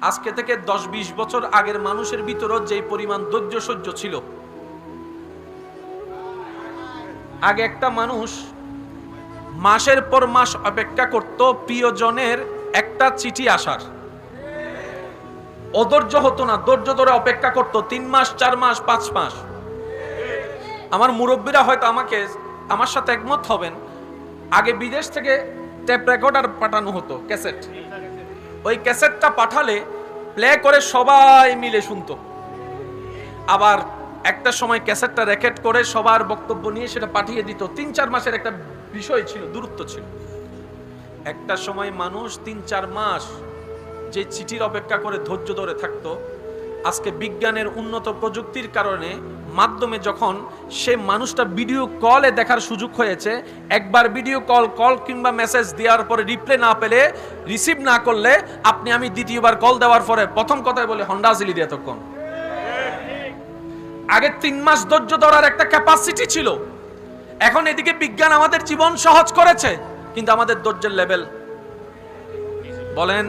আজকে থেকে 10-20 বছর আগের মানুষের ভিতরও যে পরিমাণ ধৈর্য সহ্য ছিল। আগে একটা মানুষ মাসের পর মাস অপেক্ষা করত প্রিয়জনের একটা চিঠি আসার, অধৈর্য হতো না, ধৈর্য ধরে অপেক্ষা করত 3 মাস 4 মাস 5 মাস। আমার মুরব্বীরা হয়তো আমার সাথে একমত হবেন, আগে বিদেশ থেকে টেপ রেকর্ডার পাঠানো হতো, ক্যাসেট। ওই ক্যাসেটটা পাঠালে প্লে করে সবাই মিলে শুনতো। আবার একটা সময় ক্যাসেটটা রেকর্ড করে সবার বক্তব্য নিয়ে সেটা পাঠিয়ে দিত। 3-4 মাসের একটা বিষয় ছিল, দূরত্ব ছিল। একটা সময় মানুষ 3-4 মাস যে চিঠির অপেক্ষা করে ধৈর্য ধরে থাকতো, আজকে বিজ্ঞানের উন্নত প্রযুক্তির কারণে মাধ্যমে যখন সে মানুষটা ভিডিও কলে দেখার সুযোগ হয়েছে, একবার ভিডিও কল কিংবা মেসেজ দেওয়ার পরে রিপ্লাই না পেলে, রিসিভ না করলে আপনি আমি দ্বিতীয়বার কল দেওয়ার পরে প্রথম কথাই বলে হন্ডা জিলি দিয়ে তখন। আগে 3 মাস ধৈর্য ধরার একটা ক্যাপাসিটি ছিল। এখন এদিকে বিজ্ঞান আমাদের জীবন সহজ করেছে, কিন্তু আমাদের ধৈর্যের লেভেল বলেন